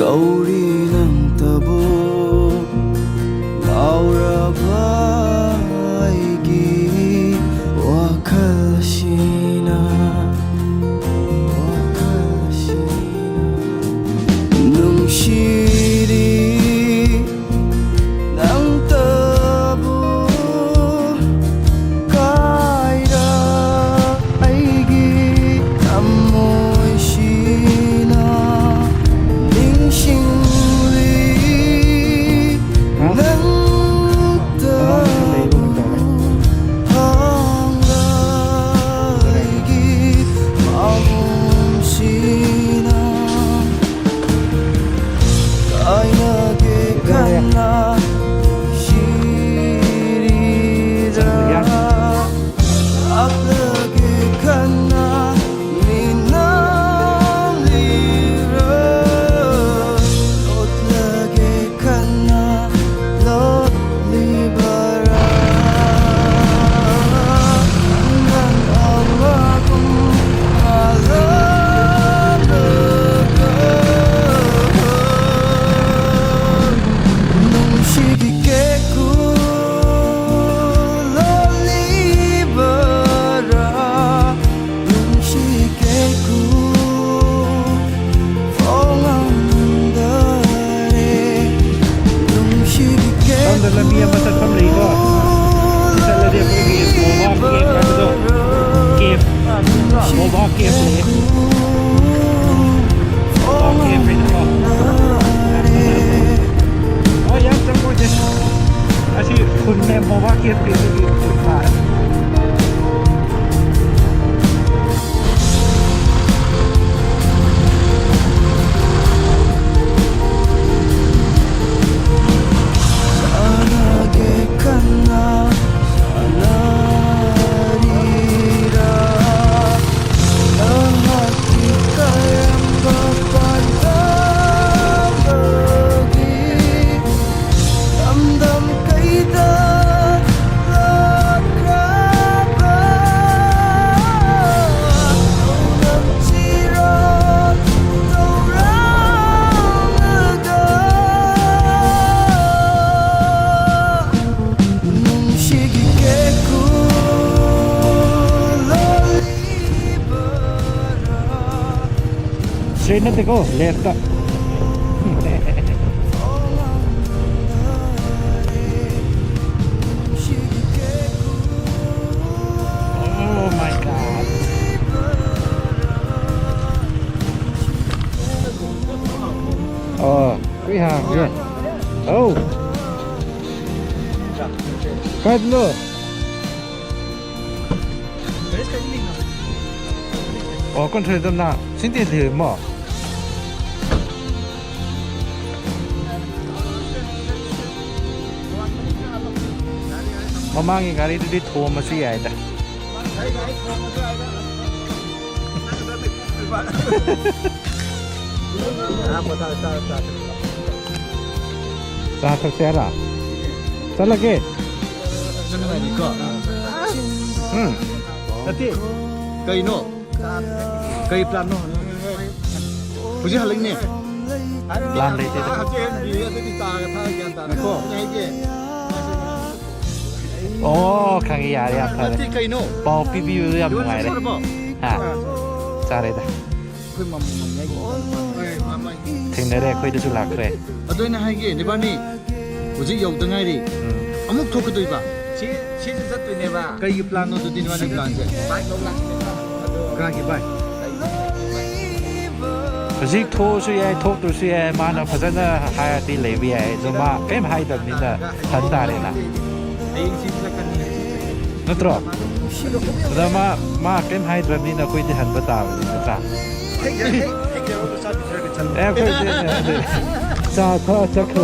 Kauri ng tabo Naurabaigi Wakalashina Nung shiri ng tabo Kaira aigi amoy shina Ning shingli ng tabo Hangaigi among shina Kainage kana shirira Aklage kana minalira Lotlage kana lotlibara Nan amagong Nung shigikeku lolibara Nung shigikeku fongandare Nung shigikeku Dalam dia masuk family ko. Misalnya dia pergi cave, mobile cave ni. Mobile cave ni. Oh yang tengok je. Asyik kun ni mobile cave ni. Sanage kana sanarira Nahati kayang bapadabagi Damdam kaida lakraba Tunang sirot taurang aga Nung shigikeku lolibara Straight na teko, left ka. Oh my god. Oh, quý hàng kìa. Oh. Quay dulu. Oh, con thử tâm nào. Xin tiền thử mà. Mamangin kali itu di tua masih ada. Satu sera. Satu lagi. Nanti cây nọ cây plan nọ bây giờ linh nè Lan đây thế. Oh, kang iya ya thar. nanti cây nọ Pau pipi itu yang mengai deh. Ha. Cari dah. quên mà nhảy Thing đây deh, kau itu sulak deh. ở đây là hai cái này bạn đi bây giờ dầu từng ngày đi amuk thua cái đôi ba 시즌 샀더니 봐. cây plan nọ tôi tin vào plan chứ 많이 놀랐네. cái gì vậy Jadi thua suy ai, thua tu suy ai, mana pasal na hai ti lebi ai, cuma kem hai tu ni na tanda ni na. 내일 시작하는 Nutro. Cuma kem hai tu ni na kau itu han betah ni na. 해결로 사주셔야 괜찮네. Eh, kau itu. Cakap cakap.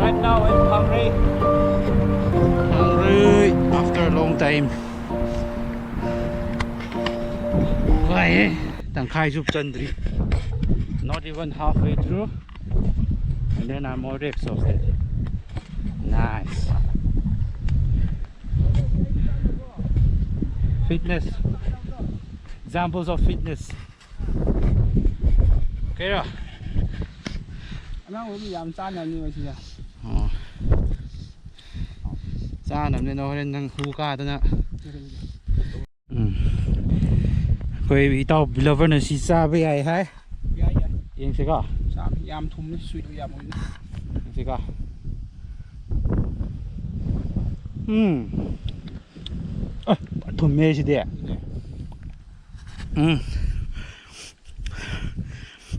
Right now I'm hungry. Hungry after a long time. Why? Tang khai soup chandri. Not even halfway through, and then I'm already exhausted. Nice. Fitness. Examples of fitness. Okay, ra. Ano ulit yung sana niyo siya. Oh. Sana nino rin ng huka ito na. Koi itaw lover na si sabi ay hai. Yeah. Yung sika. Sa yam thum ni sweet yam ulit. Yung sika. Thum me si dia.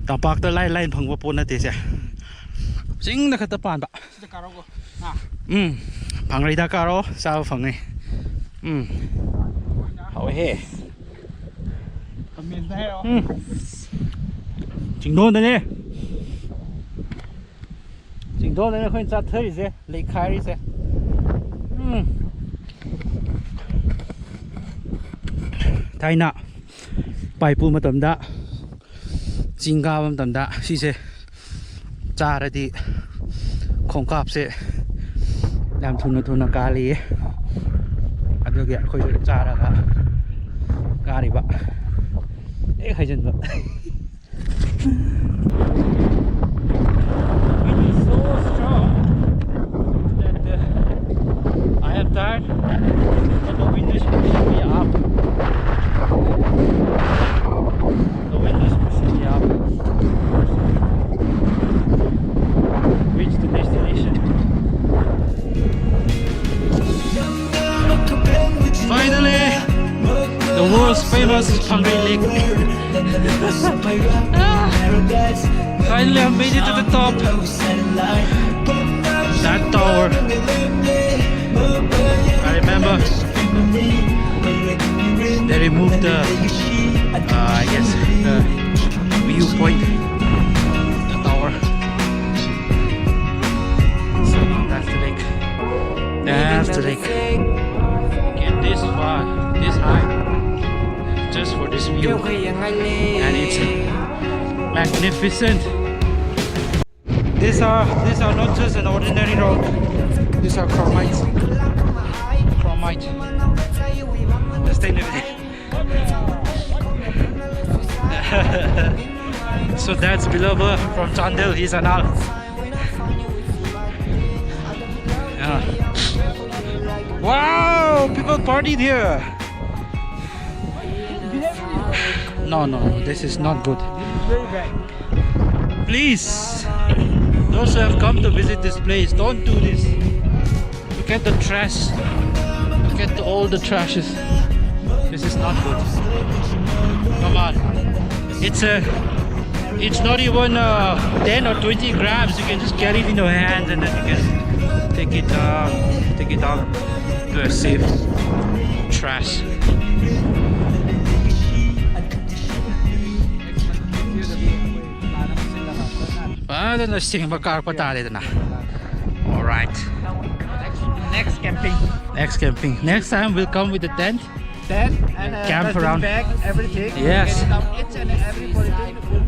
Tampak ta lai phang wa pon na te se. Sing na katapan ba. Sa karo ko. Ha. Phang ri da karo sao phang ni. Hậu he. Comment thế đó. Chỉnh đôn đây nè. Chỉnh đôn đây khuyên ra thế gì lấy khai đi xe. Thay nạ. Bài bù mà tầm đã. Chỉnh ga mà tầm đã. Xí xe. Cha ra đi. Không cạp xe. Làm thun là cá lý. Ăn được kìa khôi cha ra cả. Cá đi bạ. Ê khai chân bạ. Wind is so strong that I am tired, but the wind is pushing me up. The wind is pushing me up. Reach the destination. Finally, the world's famous Hungry Lake. Finally, I made it to the top. That tower. I remember they removed the, I guess, the viewpoint, the tower. So that's the lake. That's the lake. Get this far, this high, just for this view, and it's magnificent. These are not just an ordinary rock. These are chromites. Chromite. Stay with it. So that's Beloved from Chandel. He's an al. Yeah. Wow! People partied here. No, this is not good. Very bad. Please, those who have come to visit this place, don't do this. Look at the trash. Look at all the trashes. This is not good. Come on. It's not even 10 or 20 grams. You can just carry it in your hands and then you can take it out to a safe trash. Alright. Next camping. Next camping. Next time we'll come with the tent. Tent and Camp around. bag, everything. Yes. Get it down each and every politic. We'll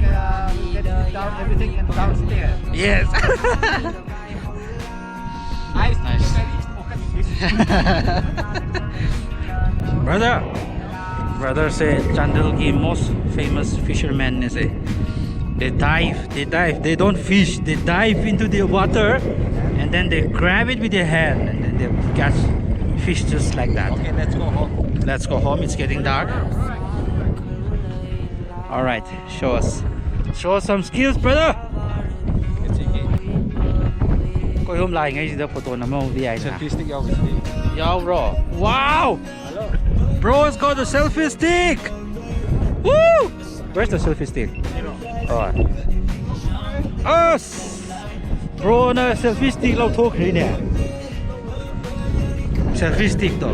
get down everything and downstairs. Yes. Nice. Brother say Chandel ki most famous fishermen is they dive, they don't fish, they dive into the water and then they grab it with their hand and then they catch fish just like that. Okay, let's go home. Let's go home, it's getting dark. Alright, show us some skills, brother. Koi hôm lại ngay giờ photo nằm màu đi ai nè. Selfie stick out. Yo bro, wow! Hello. Bro has got a selfie stick! Woo! Where's the selfie stick? bro นะ selfie stick เราโทรครีเนี่ย selfie stick ต่อ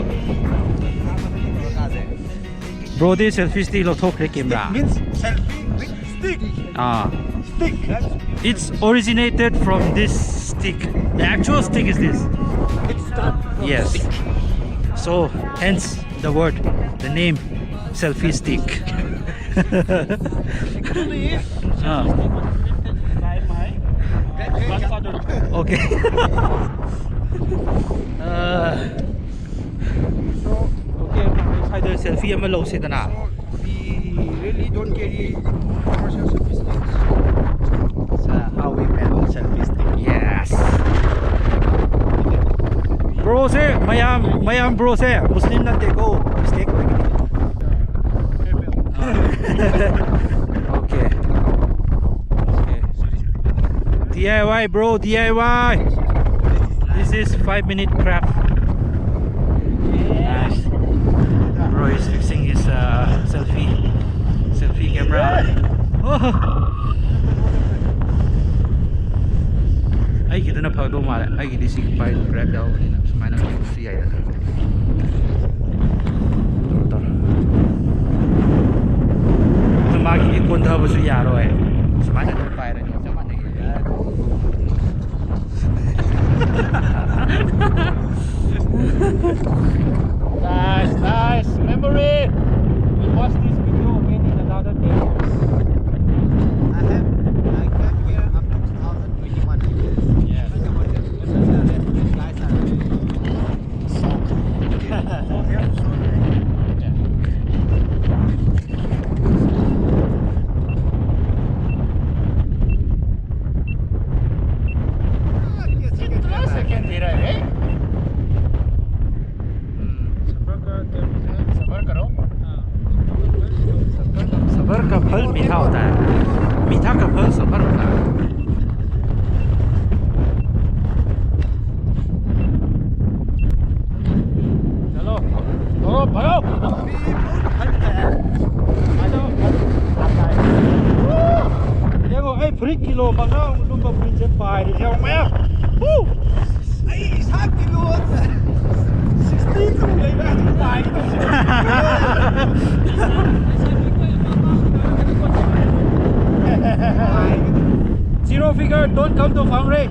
bro ที่ selfie stick เราโทรครีเกมรา means selfie with stick. Stick. it's originated from this stick. The actual stick is this. It's start from Yes. stick. So hence the word, the name, selfie stick. Actually, by my grandfather. Okay. Okay, I do selfie. I'm a low sit na. We really don't carry commercial service things. how we made selfie stick. Yes. Bro, say, mayam bro, say, Muslim na take go mistake. Okay. DIY, bro, DIY. This is 5-minute craft. Nice. Bro is fixing his selfie camera. Oh. Ay, kita na pagdo mala. Ay, kita si file grab daw ni na. Sumay na siya yan. Tor. Sumagi ikon daw ba siya ro eh. Sumay na file niya. Sumay na yan. Nice memory. We watched this video again in another day. I came here up to 2021. Yes. Guys are Second era, eh? सबर करो सबर का फल मीठा होता है. मीठा का फल सबर होता है. चलो दौड़ो भागो देखो ए फ्री किलो मंगा लुम बा फ्री से पाए रे जाओ मैं Ay, sakit yun! 16 to lay back to 5. Zero figure, don't come to Fangre.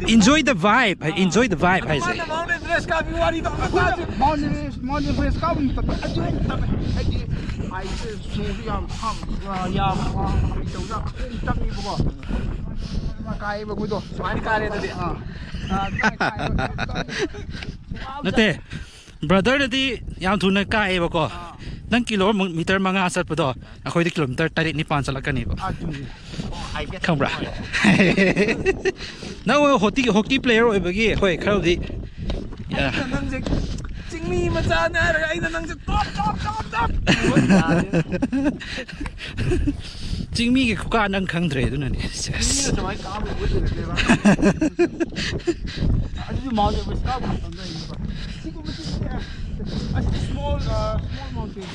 Enjoy the vibe. Enjoy the vibe, I say. Morning fresh come I just so yam ham yam to ra chắc đi bố mà cay mà cuối tuần xoáy cay lên đi Nate, brother nati yang thuna kai ba ko. Nang kilometer mga asat pa do. Ako di kilometer tarik ni pan sa lakan ni ko. Come bra. Now hockey player oi bagi hoi khau di. Yeah. Chính mi mà cha nè rồi anh đang top Chính mi cái khúc năng khang dre tu nè. Yes. xoáy cá một bữa được ba anh đi mò được với cá một tầm đây chỉ có một chút small mountain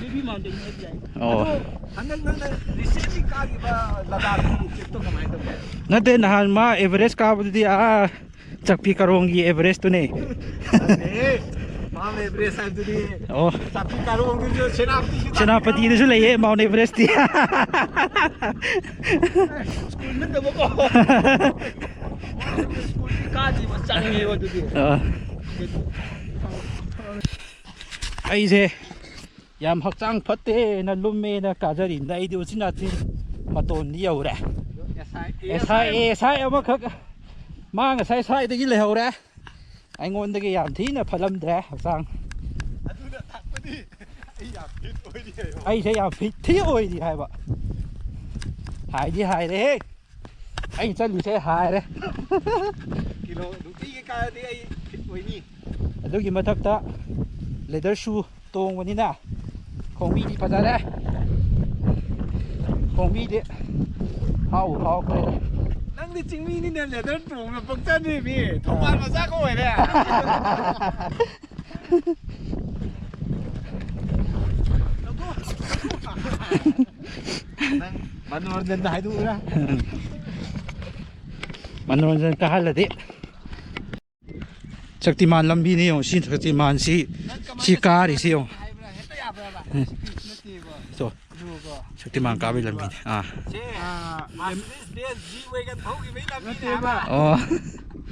baby mountain Oh. Hanggang recently kagi ba Ladakh ito kamay ito ba? Nate nahan ma Everest ka ba di chakpi karongi Everest tu ne. Mount Everest ay ito di. Oh. Sabi karong dito Senapati itu sudah ya Mount Everest dia. school na daw ko. school kadi mas changi wa dito Ai se yam hakchang phatte na lumme na kajarin dai du sinati maton ni yaure. Sai ama khak mang sai de gi lehore. Ai ngon de gi yam thi na phalam dre hakchang. Aduna takpadi. Ay ya fit oi di. Ai se yam fit thi oi di hai ba. Hai di hai de. Ai chan lu se hai de. Kilo duti ke kaya di ay fit oi ni. Adugi mathakta leather shoe tong wani na. Khong mi di pajare. Khong mi di hau kre. Nang ꯅꯪꯗꯤ ꯆꯤꯡꯃꯤꯅꯤꯅꯦ leather ꯇꯣꯡꯅ ꯄꯛꯆꯅꯤ ꯃꯤ ꯊꯧꯕꯥꯜ ꯃꯆꯥ ꯑꯣꯏꯔꯦ ꯅꯪ ꯃꯅꯣꯔꯟꯖꯟꯗ ꯍꯥꯏꯗꯣꯛꯎꯔꯥ ꯃꯅꯣꯔꯟꯖꯟ ꯀꯥꯍꯜꯂꯗꯤ ꯁꯛꯇꯤꯃꯥꯟ ꯂꯝꯕꯤꯅꯤ ꯌꯦꯡꯉꯣ ꯁꯤ ꯁꯛꯇꯤꯃꯥꯟꯁꯤ ꯁꯤ ꯀꯥꯔꯤꯁꯤ ꯌꯦꯡꯉꯣ ꯁꯛꯇꯤꯃꯥꯟ ꯀꯥꯕꯩ ꯂꯝꯕꯤꯅꯤ ꯑꯣ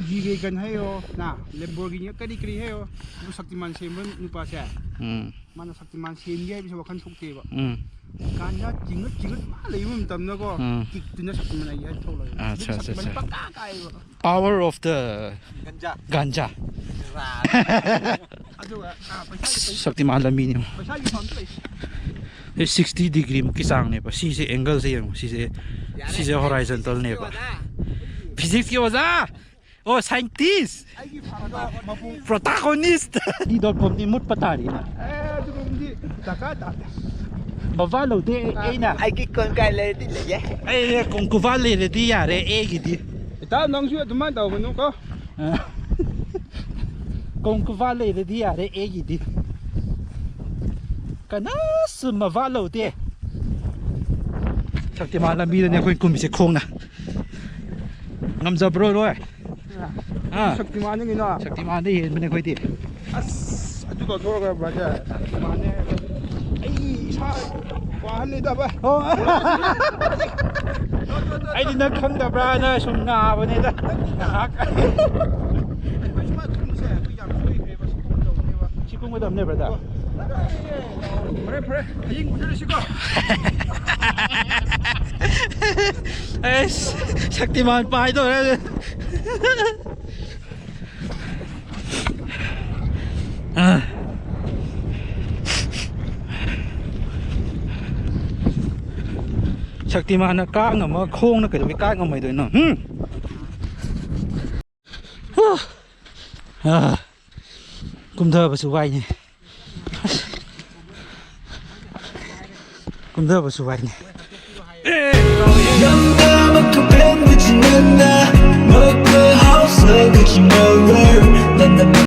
G-Wagon hayo na Lamborghini kari hayo bu Shaktiman sembon nupa siya mana Shaktiman semya bisa wakan sukte ba kanya jingut ma leimum tamna ko tiktuna Shaktiman ay hay thola Shaktiman pakka ba power of the ganja Shaktiman lambi ni paisa yu pham tai 60 degree ki sang ne ba si se angle se yang si se horizontal ne ba physics ki oza oh scientist protagonist di dot pom ni mut patari na du di takata bavalo de na ai cái con cái lên đi lấy ai con ku vale le di ya re e gi di ita nang su duman daw no ko con ku vale le di ya re e gi di kana su ma valo de Shaktiman lambi ne ko kum se khong na ngam za bro loi Shaktiman ng ina Shaktiman de yen bane khoi ti as adu ko thora ba ja Shaktiman ne ai sa wahan ni da ba ai di na khang da bra na sum nga ba ne da Chikung mo dam ne brother pre ying mo dili siko Shaktiman pa ito Shaktiman na ka nga mga khong na kailangan ka nga may doon no kumda ba suway ni kumda ba suway ni 영감은 그 밴드 지는다 먹고 하우스 그치 말라